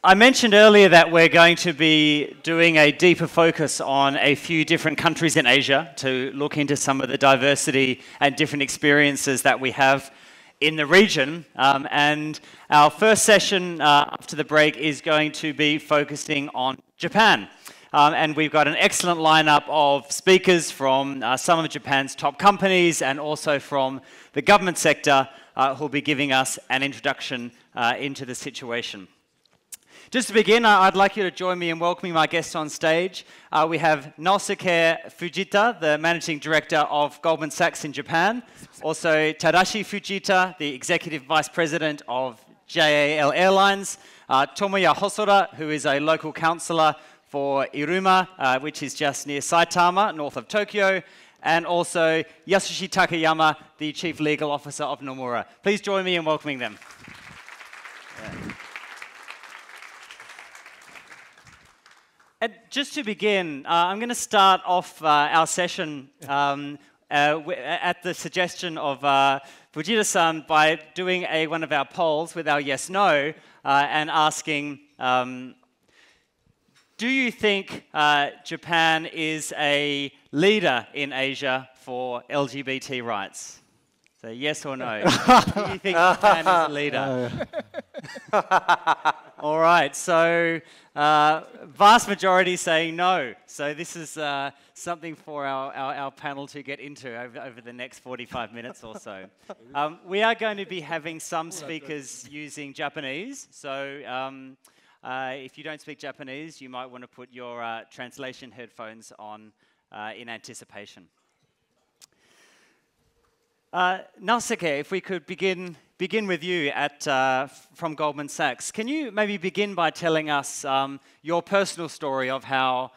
I mentioned earlier that we're going to be doing a deeper focus on a few different countries in Asia to look into some of the diversity and different experiences that we have in the region. And our first session after the break is going to be focusing on Japan. And we've got an excellent lineup of speakers from some of Japan's top companies and also from the government sector who'll be giving us an introduction into the situation. Just to begin, I'd like you to join me in welcoming my guests on stage. We have Naosuke Fujita, the Managing Director of Goldman Sachs in Japan. Also, Tadashi Fujita, the Executive Vice President of JAL Airlines. Tomoya Hosoda, who is a local councillor for Iruma, which is just near Saitama, north of Tokyo. And also, Yasushi Takayama, the Chief Legal Officer of Nomura. Please join me in welcoming them. Yeah. And just to begin, I'm going to start off our session at the suggestion of Fujita-san by doing one of our polls with our yes-no and asking, do you think Japan is a leader in Asia for LGBT rights? So yes or no? Do you think Japan is a leader? All right, so vast majority saying no. So this is something for our panel to get into over the next 45 minutes or so. We are going to be having some speakers using Japanese. So if you don't speak Japanese, you might want to put your translation headphones on in anticipation. Naosuke, if we could begin with you from Goldman Sachs. Can you maybe begin by telling us your personal story of how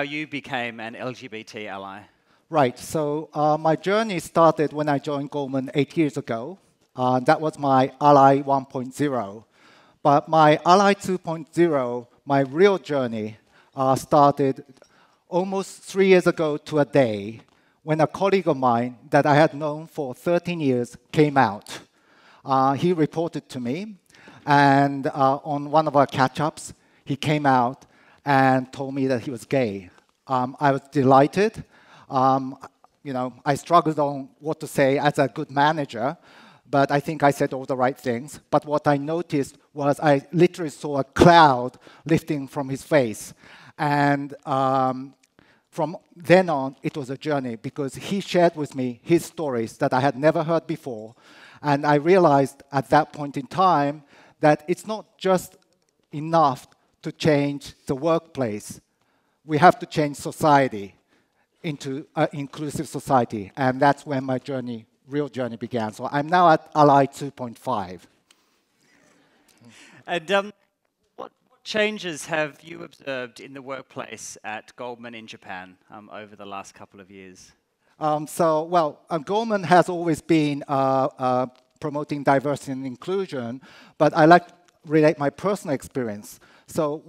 you became an LGBT ally? Right. So my journey started when I joined Goldman 8 years ago. That was my Ally 1.0. But my Ally 2.0, my real journey, started almost 3 years ago to a day when a colleague of mine that I had known for 13 years came out. He reported to me, and on one of our catch-ups, he came out and told me that he was gay. I was delighted. I struggled on what to say as a good manager, but I think I said all the right things. But what I noticed was I literally saw a cloud lifting from his face. And from then on, it was a journey because he shared with me his stories that I had never heard before. And I realized at that point in time that it's not just enough to change the workplace. We have to change society into an inclusive society. And that's when my journey, real journey began. So I'm now at Ally 2.5. And what changes have you observed in the workplace at Goldman in Japan over the last couple of years? Goldman has always been promoting diversity and inclusion, but I like to relate my personal experience. So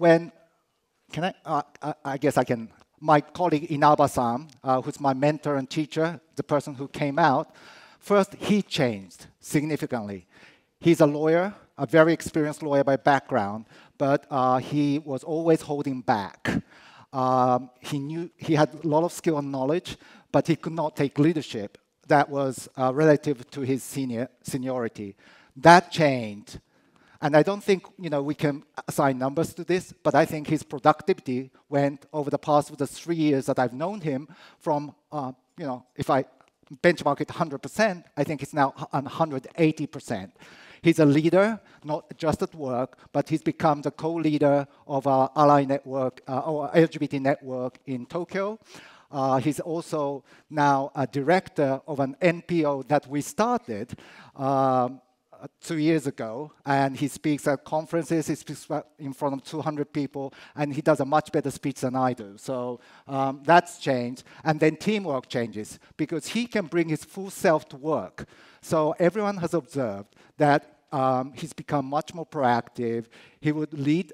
my colleague Inaba-san, who's my mentor and teacher, the person who came out, first he changed significantly. He's a lawyer, a very experienced lawyer by background, but he was always holding back. He had a lot of skill and knowledge, but he could not take leadership that was relative to his seniority. That changed. And I don't think we can assign numbers to this, but I think his productivity went over the past of the 3 years that I've known him from, if I benchmark it 100%, I think it's now 180%. He's a leader, not just at work, but he's become the co-leader of our Ally network, or LGBT network in Tokyo. He's also now a director of an NPO that we started 2 years ago, and he speaks at conferences, he speaks in front of 200 people, and he does a much better speech than I do. So that's changed. And then teamwork changes, because he can bring his full self to work. So everyone has observed that he's become much more proactive. He would lead,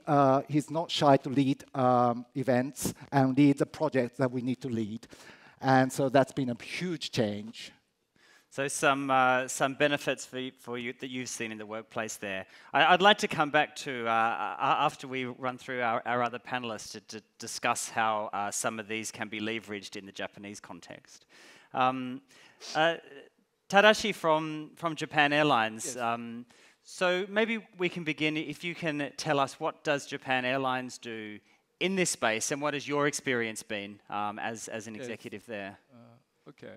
he's not shy to lead events and lead the projects that we need to lead. And so that's been a huge change. So some benefits for you that you've seen in the workplace there. I'd like to come back to, after we run through our other panelists, to discuss how some of these can be leveraged in the Japanese context. Tadashi from Japan Airlines. Yes. So maybe we can begin, if you can tell us what does Japan Airlines do in this space, and what has your experience been as an executive there? Okay.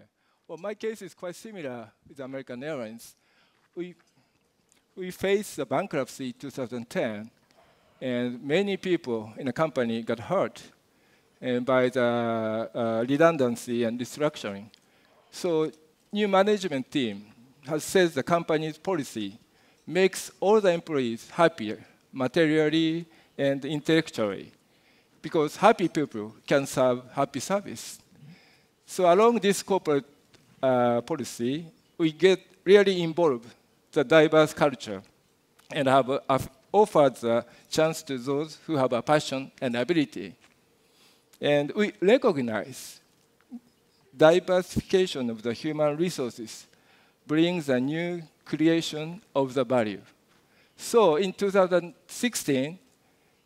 Well, my case is quite similar with American Airlines. We faced the bankruptcy in 2010, and many people in the company got hurt by the redundancy and restructuring. So new management team has said the company's policy makes all the employees happier, materially and intellectually, because happy people can serve happy service. So along this corporate policy, we get really involved the diverse culture and have offered the chance to those who have a passion and ability. And we recognize diversification of the human resources brings a new creation of the value. So in 2016,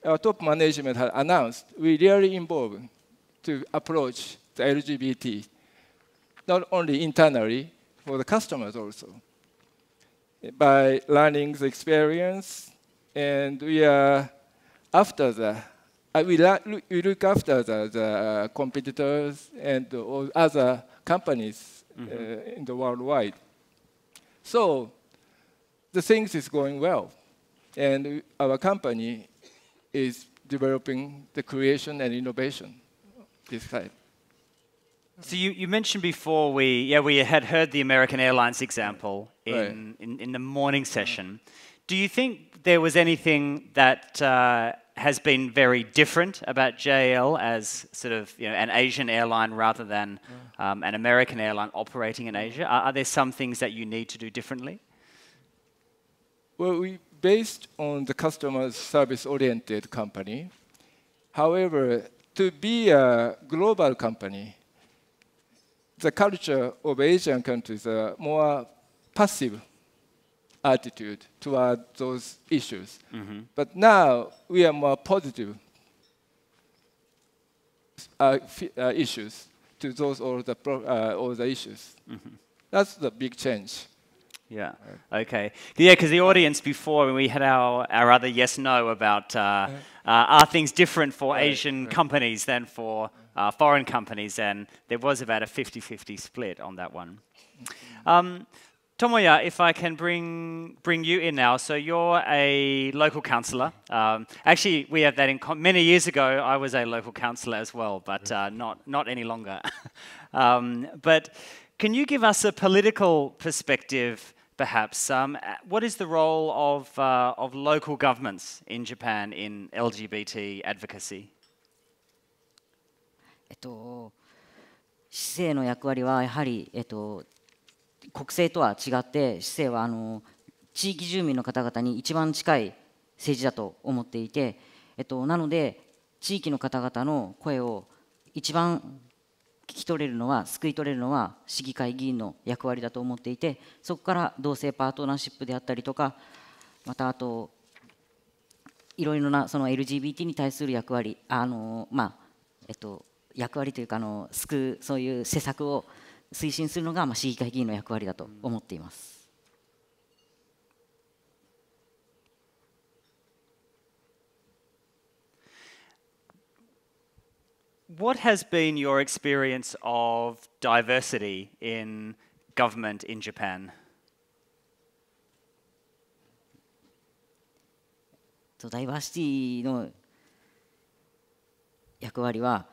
our top management had announced we really involved to approach the LGBT, not only internally, for the customers also, by learning the experience, and we are after the, we look after the competitors and all other companies in the worldwide. So the things is going well, and our company is developing the creation and innovation this side. So you mentioned before we had heard the American Airlines example in the morning session. Do you think there was anything that has been very different about JAL as sort of an Asian airline rather than an American airline operating in Asia? Are there some things that you need to do differently? Well, we based on the customer service-oriented company. However, to be a global company, the culture of Asian countries are more passive attitude toward those issues. But now we are more positive issues to those all the issues. That's the big change. Yeah. Okay. Yeah, because the audience before, when we had our other yes/no about are things different for Asian companies than for foreign companies, and there was about a 50-50 split on that one. Tomoya, if I can bring you in now. So you're a local councillor. Actually, we have that in many years ago. I was a local councillor as well, but not any longer. But can you give us a political perspective, perhaps? What is the role of local governments in Japan in LGBT advocacy? 市政の役割はやはり、国政とは違って市政は地域住民の方々に一番近い政治だと思っていて、なので地域の方々の声を一番聞き取れるのは、救い取れるのは市議会議員の役割だと思っていて、そこから同性パートナーシップであったりとか、またあといろいろなその LGBT に対する役割、役割というか救うそういう施策を推進するのが市議会議員の役割だと思っています。What has been your experience of diversity in government in Japan? ダイバーシティの役割は、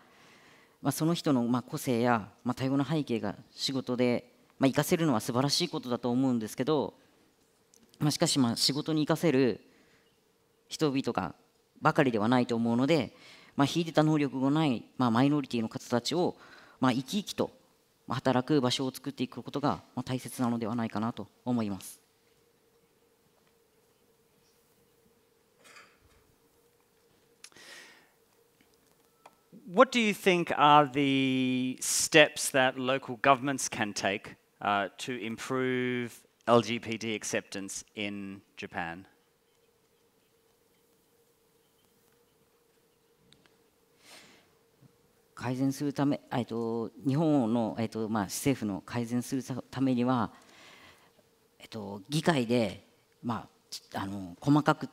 その人の個性や多様な背景が仕事で活かせるのは素晴らしいことだと思うんですけど、しかし仕事に生かせる人々ばかりではないと思うので、秀でた能力がないマイノリティの方たちを生き生きと働く場所を作っていくことが大切なのではないかなと思います。What do you think are the steps that local governments can take to improve LGBT acceptance in Japan? 改善するため、日本の、政府の改善するためには、議会で、細かく、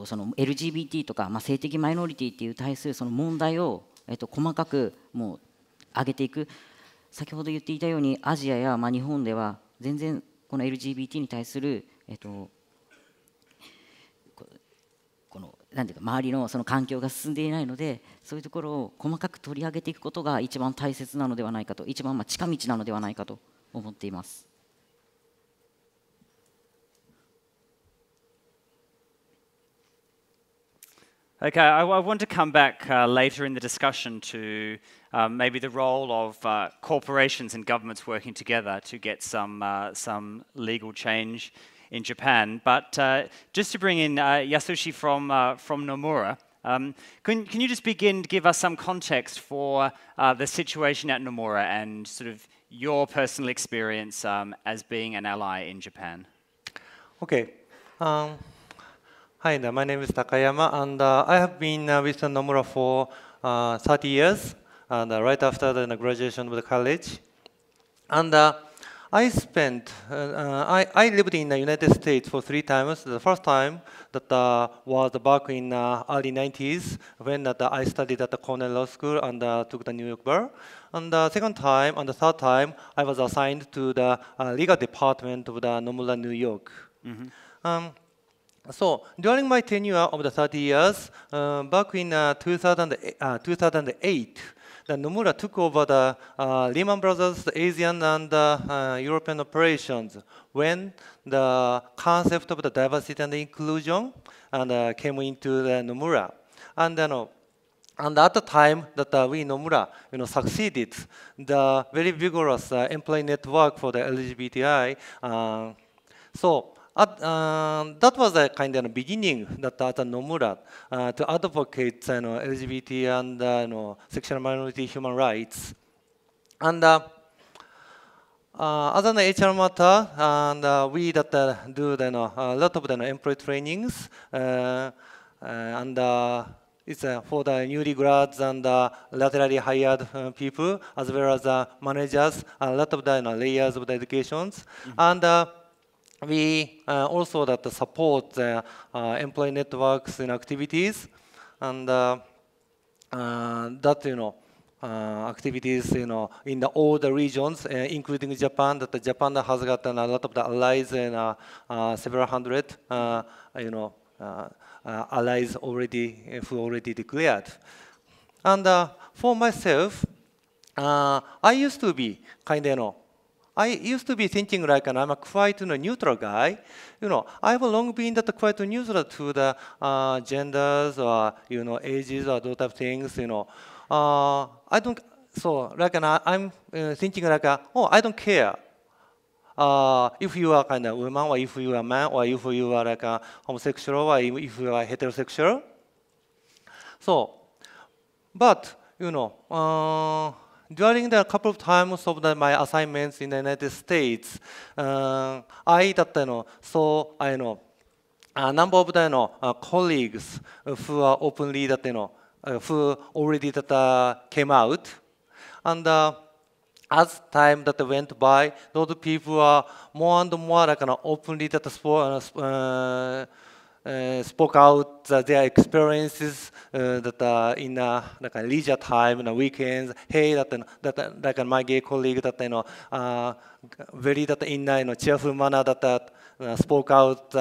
その LGBT とか、性的マイノリティっていう対するその問題を、細かくもう上げていく。先ほど言っていたようにアジアや、日本では全然この LGBT に対する、このなんていうか周りのその環境が進んでいないので、そういうところを細かく取り上げていくことが一番大切なのではないかと、一番近道なのではないかと思っています。Okay, I want to come back later in the discussion to maybe the role of corporations and governments working together to get some legal change in Japan. But just to bring in Yasushi from Nomura, can you just begin to give us some context for the situation at Nomura and sort of your personal experience as being an ally in Japan? Okay. Hi, my name is Takayama, and I have been with Nomura for 30 years, and right after the graduation of the college. And I lived in the United States for 3 times. The first time that was back in early 90s when I studied at the Cornell Law School and took the New York Bar. And the second time and the third time, I was assigned to the legal department of the Nomura, New York. So during my tenure of the 30 years, back in 2008, the Nomura took over the Lehman Brothers, the Asian and European operations when the concept of the diversity and inclusion came into the Nomura. And at the time that we Nomura succeeded the very vigorous employee network for the LGBTI. That was a kind of beginning that at Nomura to advocate LGBT and sexual minority human rights. And as an HR matter, and we that do a lot of employee trainings, and it's for the newly grads and laterally hired people, as well as managers, a lot of the layers of the educations. And we also support the employee networks and activities, and activities in all the regions, including Japan. That Japan has got a lot of the allies and several hundred allies already who already declared. And for myself, I used to be I used to be thinking like I'm a quite neutral guy. I have long been quite neutral to the genders or ages or those type of things. I don't. So like I'm thinking like I don't care if you are kind of woman or if you are man or if you are like a homosexual or if you are heterosexual. So, but during the couple of times of my assignments in the United States, I saw a number of colleagues who are openly who already came out, and as time went by, those people are more and more openly spoke out their experiences that in leisure time, weekends. Hey, like my gay colleague very in a cheerful manner spoke out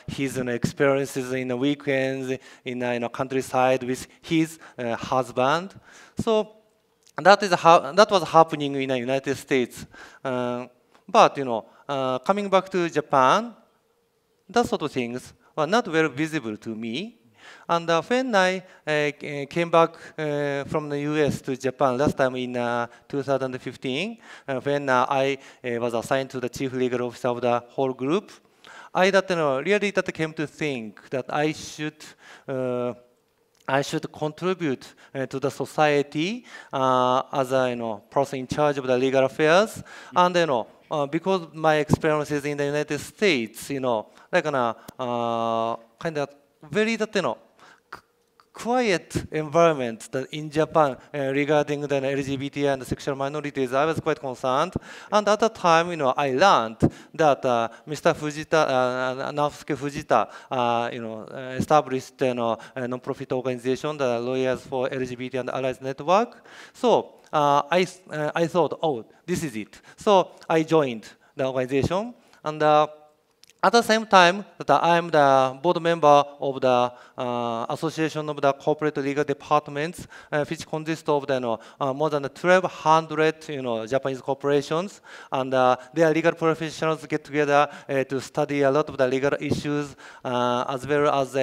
his experiences in the weekends in countryside with his husband. So that was happening in the United States. But coming back to Japan, that sort of things were not very visible to me. And when I came back from the US to Japan last time in 2015, when I was assigned to the chief legal officer of the whole group, I really came to think that I should I should contribute to the society as a person in charge of the legal affairs, and because my experiences in the United States, like kind of very quiet environment that in Japan regarding the LGBT and sexual minorities, I was quite concerned. And at the time, I learned that Mr. Fujita, Naosuke Fujita, established a non-profit organization, the Lawyers for LGBT and Allies Network. So I thought, oh, this is it. So I joined the organization, and at the same time, that I'm the board member of the Association of the Corporate Legal Departments, which consists of more than 1,200 Japanese corporations, and their legal professionals get together to study a lot of the legal issues, as well as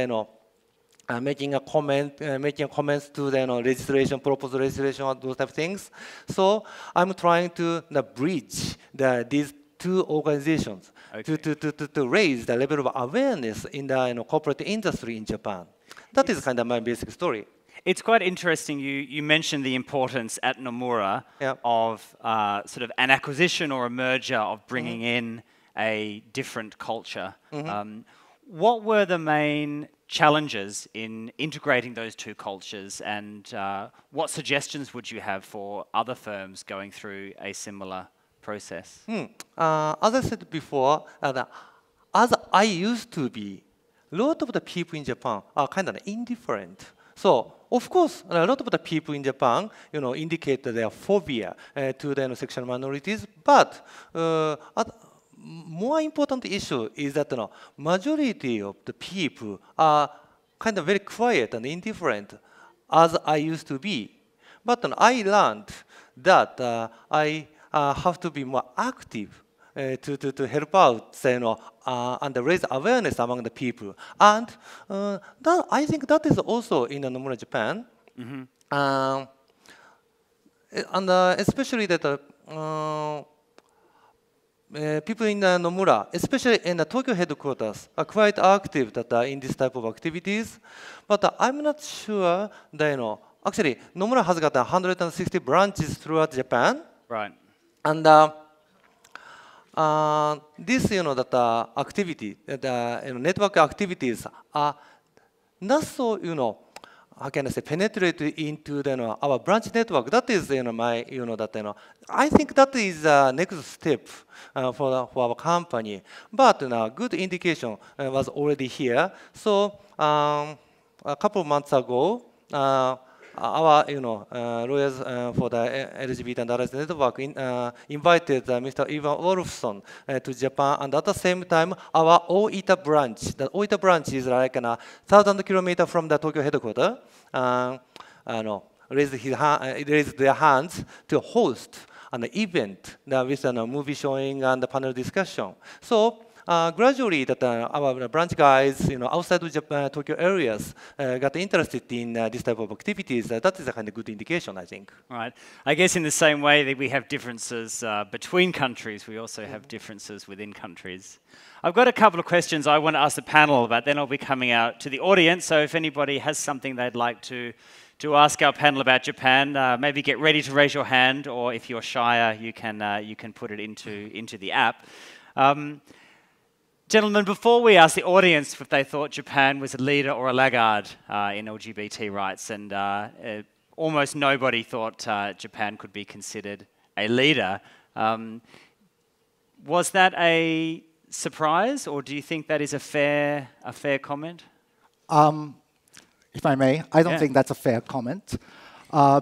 making comments to the legislation, proposed legislation, and those type of things. So I'm trying to bridge these two organizations. Okay. To raise the level of awareness in the corporate industry in Japan. That is kind of my basic story. It's quite interesting. You mentioned the importance at Nomura of sort of an acquisition or a merger of bringing in a different culture. What were the main challenges in integrating those two cultures, and what suggestions would you have for other firms going through a similar process? As I said before, as I used to be, a lot of the people in Japan are kind of indifferent. So, of course, a lot of the people in Japan, indicate their phobia to the sexual minorities. But more important issue is that the majority of the people are kind of very quiet and indifferent, as I used to be. But I learned that I have to be more active to help out, and raise awareness among the people. And I think that is also in Nomura, Japan. And especially that people in Nomura, especially in the Tokyo headquarters, are quite active in this type of activities. But I'm not sure that, actually, Nomura has got 160 branches throughout Japan. Right. And this, that activity, network activities are not so, how can I say, penetrated into our branch network. That is, I think that is the next step for our company. But good indication was already here. So a couple of months ago, our lawyers for the LGBT and Allies Network invited Mr. Ivan Wolfson to Japan, and at the same time, our Oita branch. The Oita branch is like 1,000 kilometers from the Tokyo headquarters. Raised their hands to host an event with a movie showing and a panel discussion. So. Gradually, that our branch guys, outside of Japan, Tokyo areas, got interested in this type of activities. That is a kind of good indication, I think. Right. I guess in the same way that we have differences between countries, we also have differences within countries. I've got a couple of questions I want to ask the panel, but then I'll be coming out to the audience. So if anybody has something they'd like to ask our panel about Japan, maybe get ready to raise your hand, or if you're shyer, you can put it into the app. Gentlemen, before we asked the audience if they thought Japan was a leader or a laggard in LGBT rights, and almost nobody thought Japan could be considered a leader. Was that a surprise, or do you think that is a fair comment? If I may, I don't think that's a fair comment,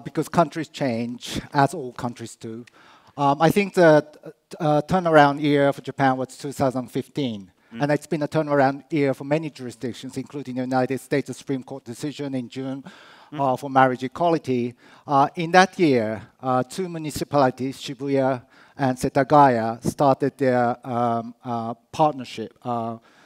because countries change, as all countries do. I think the turnaround year for Japan was 2015. And it's been a turnaround year for many jurisdictions, including the United States, the Supreme Court decision in June for marriage equality. In that year, two municipalities, Shibuya and Setagaya, started their partnership,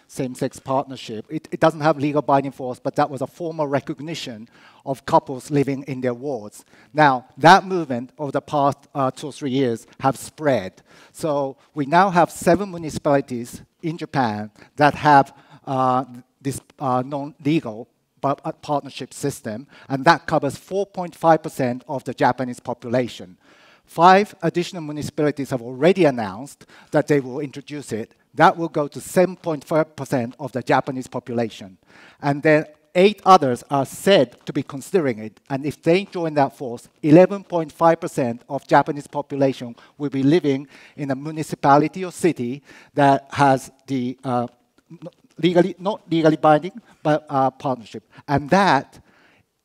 same-sex partnership. It doesn't have legal binding force, but that was a formal recognition of couples living in their wards. Now, that movement over the past 2 or 3 years have spread. So we now have 7 municipalities in Japan that have this non-legal partnership system, and that covers 4.5% of the Japanese population. 5 additional municipalities have already announced that they will introduce it. That will go to 7.5% of the Japanese population. And then 8 others are said to be considering it. And if they join that force, 11.5% of Japanese population will be living in a municipality or city that has the not legally binding, but partnership. And that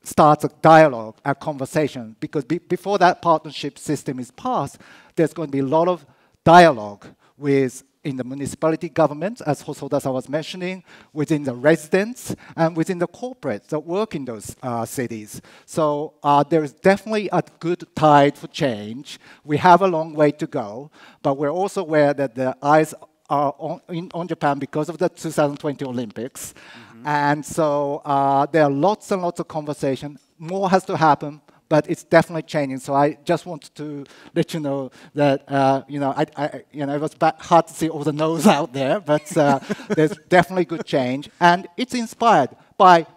starts a dialogue, a conversation, because before that partnership system is passed, there's going to be a lot of dialogue in the municipality governments, as Hosoda-san was mentioning, within the residents, and within the corporates that work in those cities. So there is definitely a good tide for change. We have a long way to go, but we're also aware that the eyes are on Japan because of the 2020 Olympics. And so there are lots and lots of conversation. More has to happen, but it's definitely changing. So I just wanted to let you know that it was hard to see all the no's out there, but there's definitely good change, and it's inspired by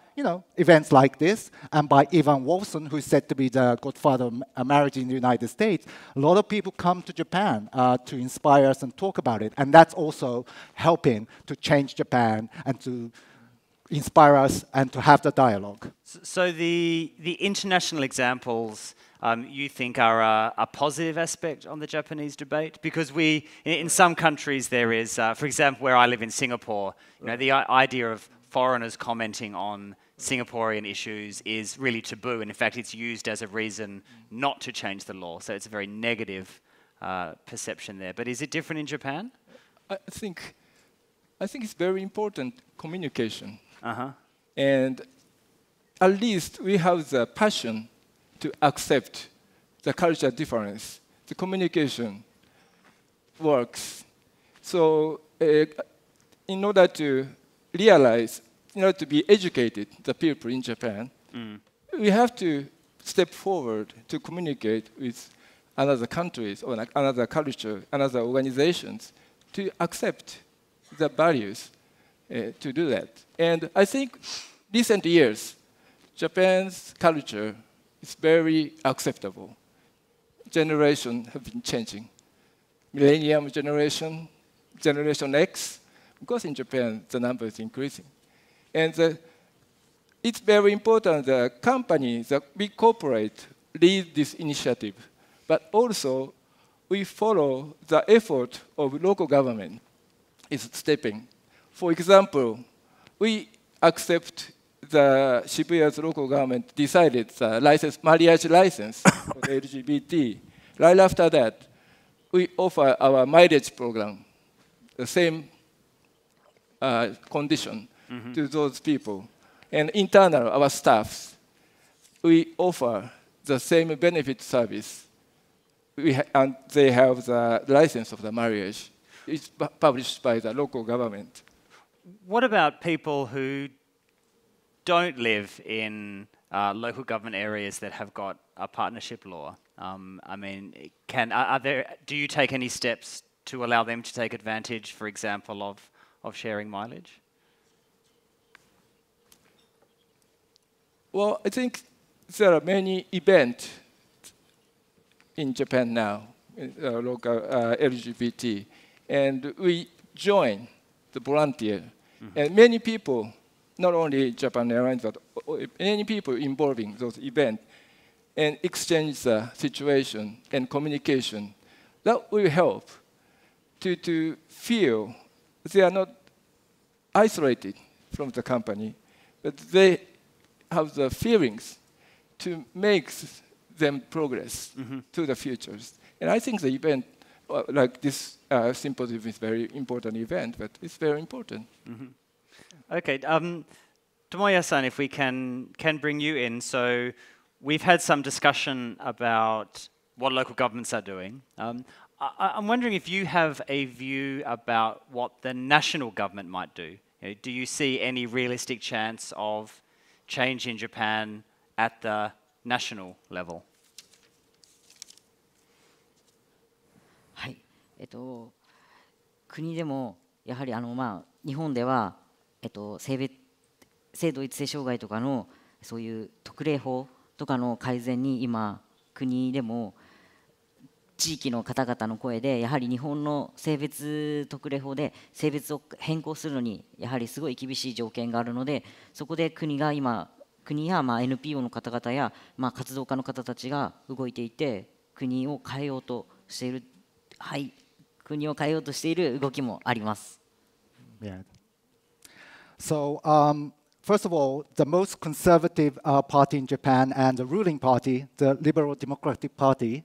events like this, and by Ivan Wolfson, who is said to be the godfather of marriage in the United States. A lot of people come to Japan to inspire us and talk about it, and that's also helping to change Japan and to inspire us and to have the dialogue. So the international examples you think are a positive aspect on the Japanese debate? Because in some countries there is, for example, where I live in Singapore, the idea of foreigners commenting on Singaporean issues is really taboo, and in fact it's used as a reason not to change the law. So it's a very negative perception there. But is it different in Japan? I think it's very important communication. And at least we have the passion to accept the cultural difference. The communication works. So in order to realize, in order to be educated, the people in Japan, we have to step forward to communicate with other countries or another culture, another organizations, to accept the values to do that. And I think recent years, Japan's culture is very acceptable. Generations have been changing. Millennium generation, Generation X, because in Japan the number is increasing. And it's very important that companies, that big corporate, lead this initiative, but also we follow the effort of local government is stepping. For example, we accept the Shibuya's local government decided the marriage license for the LGBT. Right after that, we offer our mileage program, the same condition to those people. And internal, our staffs, we offer the same benefit service. And they have the license of the marriage. It's published by the local government. What about people who don't live in local government areas that have got a partnership law? I mean, do you take any steps to allow them to take advantage, for example, of sharing mileage? Well, I think there are many events in Japan now, local LGBT, and we join the volunteer. And many people, not only Japan Airlines, but many people involving those events, and exchange the situation and communication. That will help to feel they are not isolated from the company, but they have the feelings to make them progress to the futures. And I think the event like this symposium is a very important event, but it's very important. Okay, Tomoya-san, if we can bring you in. So we've had some discussion about what local governments are doing. I'm wondering if you have a view about what the national government might do. Do you see any realistic chance of change in Japan at the national level? はい、国でもやはり日本では、性同一性障害とかのそういう特例法とかの改善に今国でも地域の方々の声でやはり日本の性別特例法で性別を変更するのにやはりすごい厳しい条件があるので、そこで国が今国やNPO の方々や活動家の方たちが動いていて国を変えようとしている、はい、国を変えようとしている動きもあります。Yeah. So, first of all, the most conservative party in Japan and the ruling party, the Liberal Democratic Party,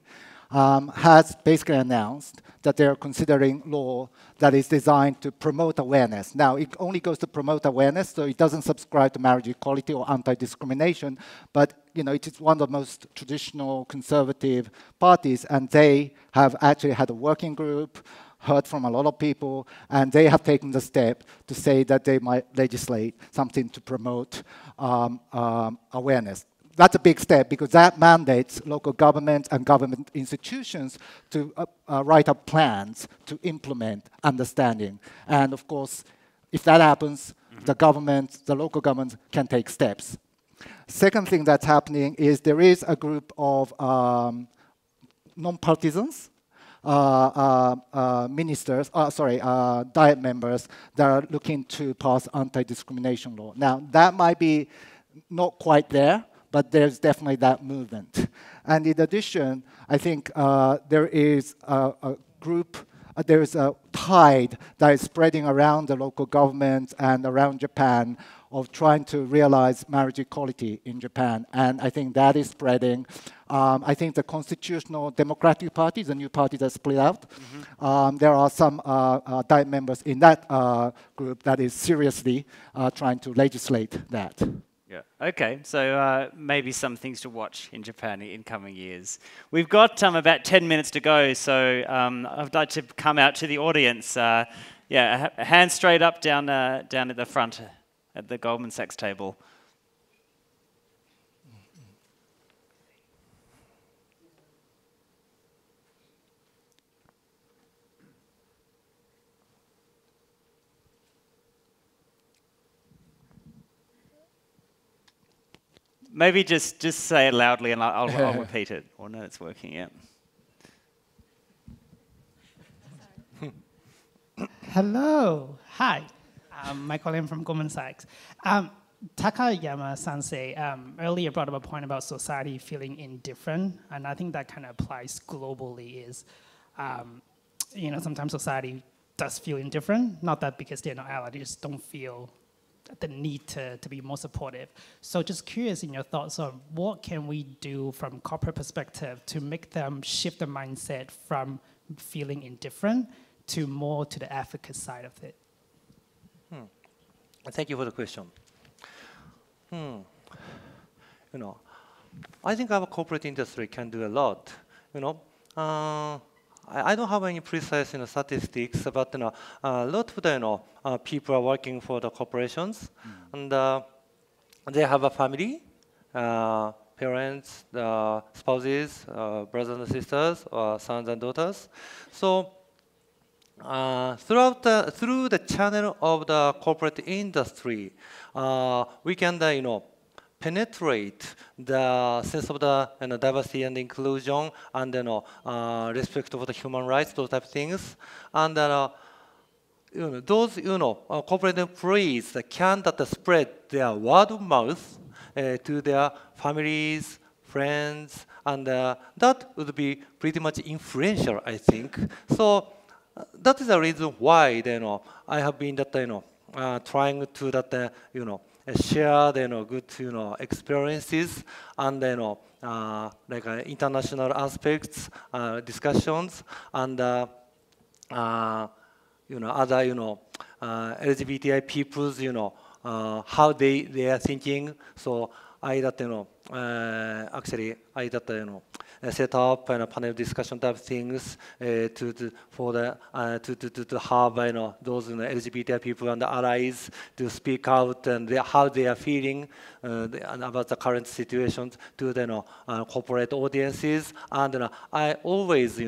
has basically announced that they're considering law that is designed to promote awareness. Now, it only goes to promote awareness, so it doesn't subscribe to marriage equality or anti-discrimination, but it is one of the most traditional conservative parties, and they have actually had a working group, heard from a lot of people, and they have taken the step to say that they might legislate something to promote awareness. That's a big step because that mandates local governments and government institutions to write up plans to implement understanding. And of course, if that happens, the local governments can take steps. Second thing that's happening is there is a group of non-partisans, ministers, diet members that are looking to pass anti-discrimination law. Now, that might be not quite there, but there's definitely that movement. And in addition, I think there is a group, there is a tide that is spreading around the local governments and around Japan of trying to realize marriage equality in Japan. And I think that is spreading. I think the Constitutional Democratic Party, the new party that split out, there are some diet members in that group that is seriously trying to legislate that. Yeah. Okay, so maybe some things to watch in Japan in coming years. We've got about 10 minutes to go, so I'd like to come out to the audience. Yeah, a hand straight up down at the front at the Goldman Sachs table. Maybe just say it loudly and I'll repeat it. Or no, it's working, yeah. Hello, hi. Michael M. from Goldman Sachs. Takayama-sensei earlier brought up a point about society feeling indifferent, and I think that kind of applies globally is, sometimes society does feel indifferent, not that because they're not allied, they just don't feel the need to be more supportive. So just curious in your thoughts on what can we do from corporate perspective to make them shift the mindset from feeling indifferent to more to the advocate side of it? Thank you for the question. I think our corporate industry can do a lot. I don't have any precise statistics, but a lot of the people are working for the corporations, and they have a family, parents, spouses, brothers and sisters, sons and daughters. So through the channel of the corporate industry, we can penetrate the sense of the diversity and inclusion and respect for the human rights, those type of things, and those corporate employees can spread their word of mouth to their families, friends, and that would be pretty much influential, I think. So that is the reason why I have been trying to share good experiences and international aspects, discussions, and other LGBTI people's how they are thinking. So I actually set up a panel discussion type things to have those LGBTI people and allies to speak out and how they are feeling about the current situations to the corporate audiences. And I always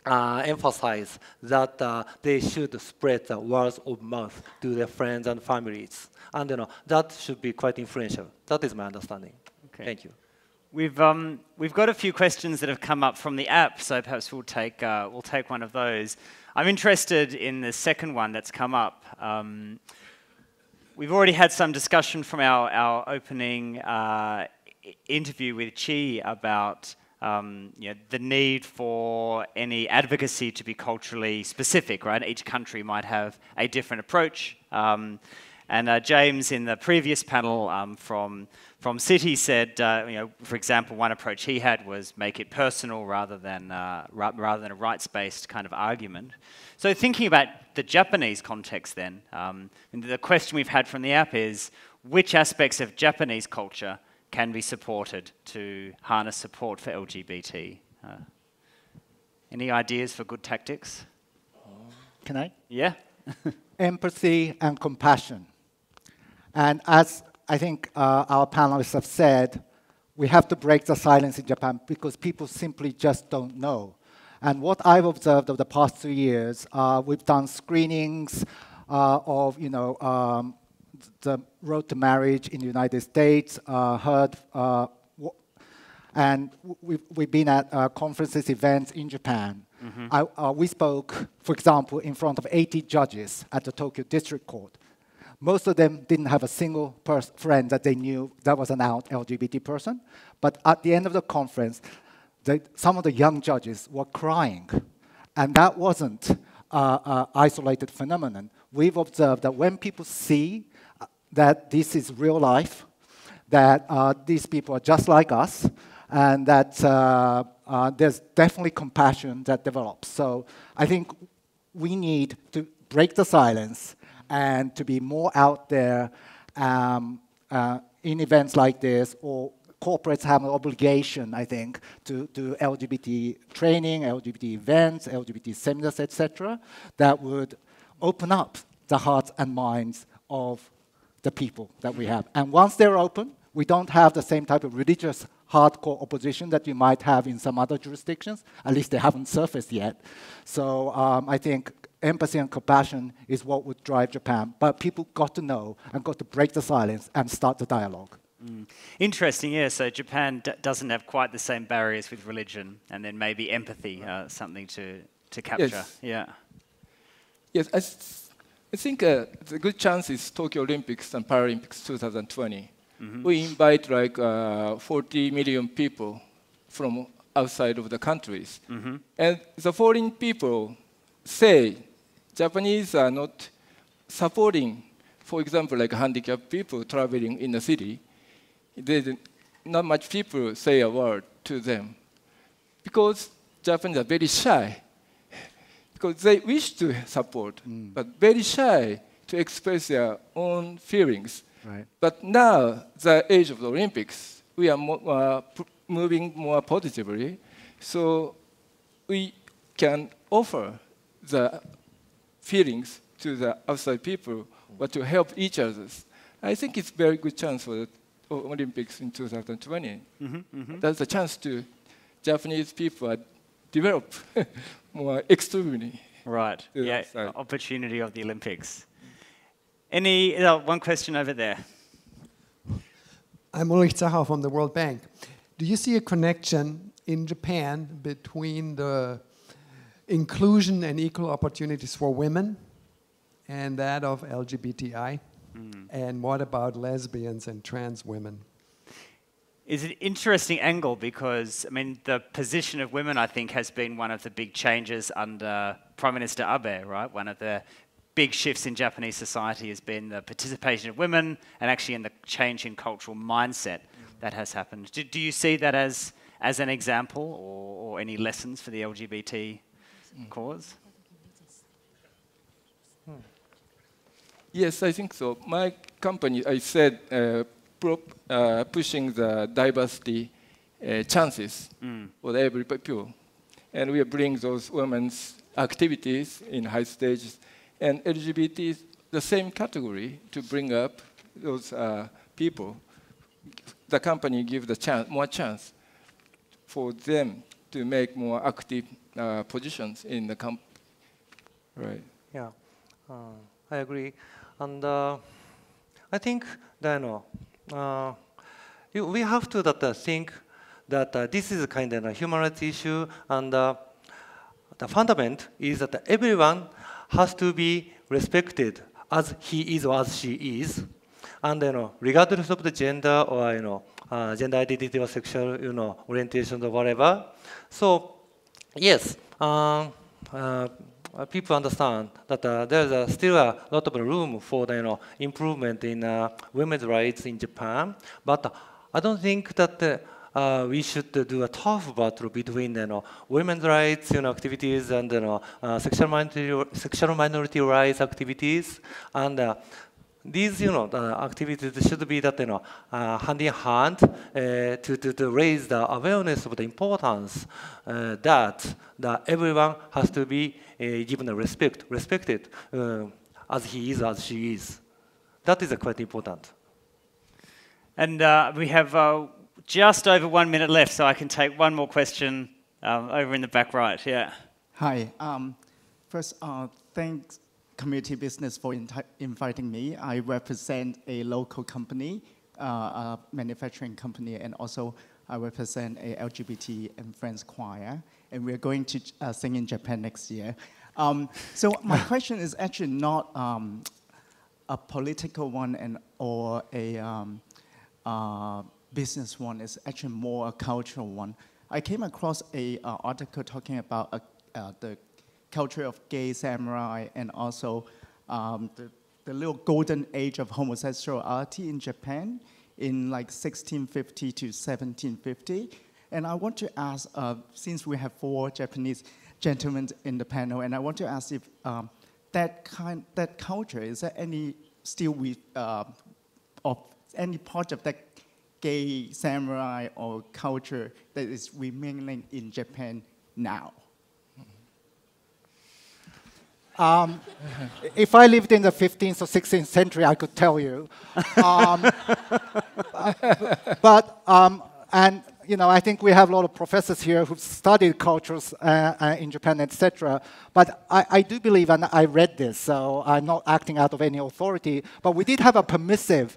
emphasize that they should spread the word of mouth to their friends and families. And that should be quite influential. That is my understanding. Okay. Thank you. We've got a few questions that have come up from the app, so perhaps we'll take one of those. I'm interested in the second one that's come up. We've already had some discussion from our opening interview with Chi about the need for any advocacy to be culturally specific, right? Each country might have a different approach. And James, in the previous panel from Citi, said, for example, one approach he had was make it personal rather than a rights-based kind of argument. So thinking about the Japanese context then, the question we've had from the app is, which aspects of Japanese culture can be supported to harness support for LGBT? Any ideas for good tactics? Can I? Yeah. Empathy and compassion. And as I think our panelists have said, we have to break the silence in Japan because people simply just don't know. And what I've observed over the past 2 years, we've done screenings of, the road to marriage in the United States, and we've been at conferences, events in Japan. Mm-hmm. We spoke, for example, in front of 80 judges at the Tokyo District Court. Most of them didn't have a single friend that they knew that was an out LGBT person. But at the end of the conference, some of the young judges were crying. And that wasn't an isolated phenomenon. We've observed that when people see that this is real life, that these people are just like us, and that there's definitely compassion that develops. So I think we need to break the silence and to be more out there in events like this, or corporates have an obligation, I think, to do LGBT training, LGBT events, LGBT seminars, etc., that would open up the hearts and minds of the people that we have. And once they're open, we don't have the same type of religious hardcore opposition that you might have in some other jurisdictions. At least they haven't surfaced yet. So I think empathy and compassion is what would drive Japan. But people got to know and got to break the silence and start the dialogue. Mm. Interesting, yeah. So Japan doesn't have quite the same barriers with religion, and then maybe empathy, something to capture. Yes. Yeah. Yes, I think the good chance is Tokyo Olympics and Paralympics 2020. Mm-hmm. We invite like 40 million people from outside of the countries. Mm-hmm. And the foreign people say Japanese are not supporting, for example, like handicapped people traveling in the city. Not much people say a word to them because Japanese are very shy. Because they wish to support, but very shy to express their own feelings. Right. But now, the age of the Olympics, we are moving more positively, so we can offer the feelings to the outside people, but to help each other. I think it's a very good chance for the Olympics in 2020. Mm-hmm, mm-hmm. That's a chance to Japanese people develop more extremely. Right, yeah, opportunity of the Olympics. One question over there. I'm Ulrich Zachau from the World Bank. Do you see a connection in Japan between the inclusion and equal opportunities for women and that of LGBTI? And what about lesbians and trans women? It's an interesting angle because, I mean, the position of women, I think, has been one of the big changes under Prime Minister Abe, right? One of the big shifts in Japanese society has been the participation of women and actually in the change in cultural mindset that has happened. Do you see that as an example or any lessons for the LGBT cause? Yes, I think so. My company, I said, pushing the diversity chances for every people. And we bring those women's activities in high stages. And LGBT is the same category to bring up those people. The company gives the more chance for them to make more active positions in the company. Right. Yeah, I agree. And I think that we have to think that this is a kind of a human rights issue, and the fundament is that everyone has to be respected as he is or as she is, and regardless of the gender or gender identity or sexual orientation or whatever. So yes, people understand that there's still a lot of room for the improvement in women's rights in Japan, but I don't think that we should do a tough battle between women's rights activities and sexual minority rights activities, and these activities should be that hand in hand to raise the awareness of the importance that everyone has to be given a respected as he is, as she is. That is quite important. And we have just over 1 minute left, so I can take one more question over in the back right. Yeah. Hi. First, thanks Community Business for inviting me. I represent a local company, a manufacturing company, and also I represent a LGBT and Friends choir, and we're going to sing in Japan next year. So my question is actually not a political one or a business one. It's actually more a cultural one. I came across an article talking about the culture of gay samurai and also the little golden age of homosexuality in Japan in like 1650 to 1750. And I want to ask, since we have 4 Japanese gentlemen in the panel, and I want to ask if that culture, is there any still of any part of that gay samurai or culture that is remaining in Japan now? If I lived in the 15th or 16th century, I could tell you. And I think we have a lot of professors here who've studied cultures in Japan, etc. But I do believe, and I read this, so I'm not acting out of any authority, but we did have a permissive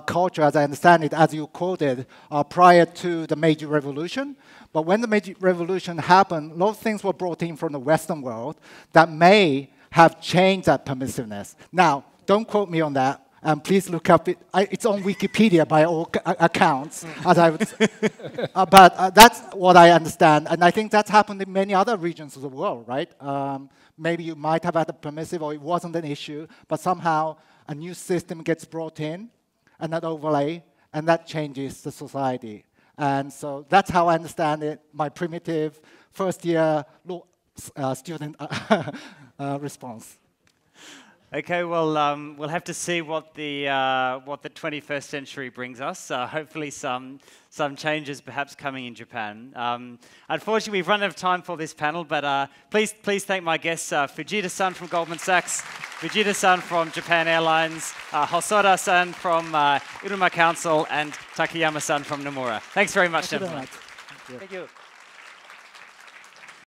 culture, as I understand it, as you quoted, prior to the Meiji Revolution. But when the Meiji Revolution happened, a lot of things were brought in from the Western world that may have changed that permissiveness. Now, don't quote me on that, and please look up it. It's on Wikipedia by all accounts, as I would say. But that's what I understand, and I think that's happened in many other regions of the world, right? Maybe you might have had a permissive, or it wasn't an issue, but somehow a new system gets brought in, and that overlay, and that changes the society. And so that's how I understand it, my primitive first-year student response. Okay, well, we'll have to see what the 21st century brings us. Hopefully some changes perhaps coming in Japan. Unfortunately, we've run out of time for this panel, but please thank my guests, Fujita-san from Goldman Sachs, Fujita-san from Japan Airlines, Hosoda-san from Iruma Council, and Takayama-san from Nomura. Thanks very much, gentlemen. Thank you. Thank you.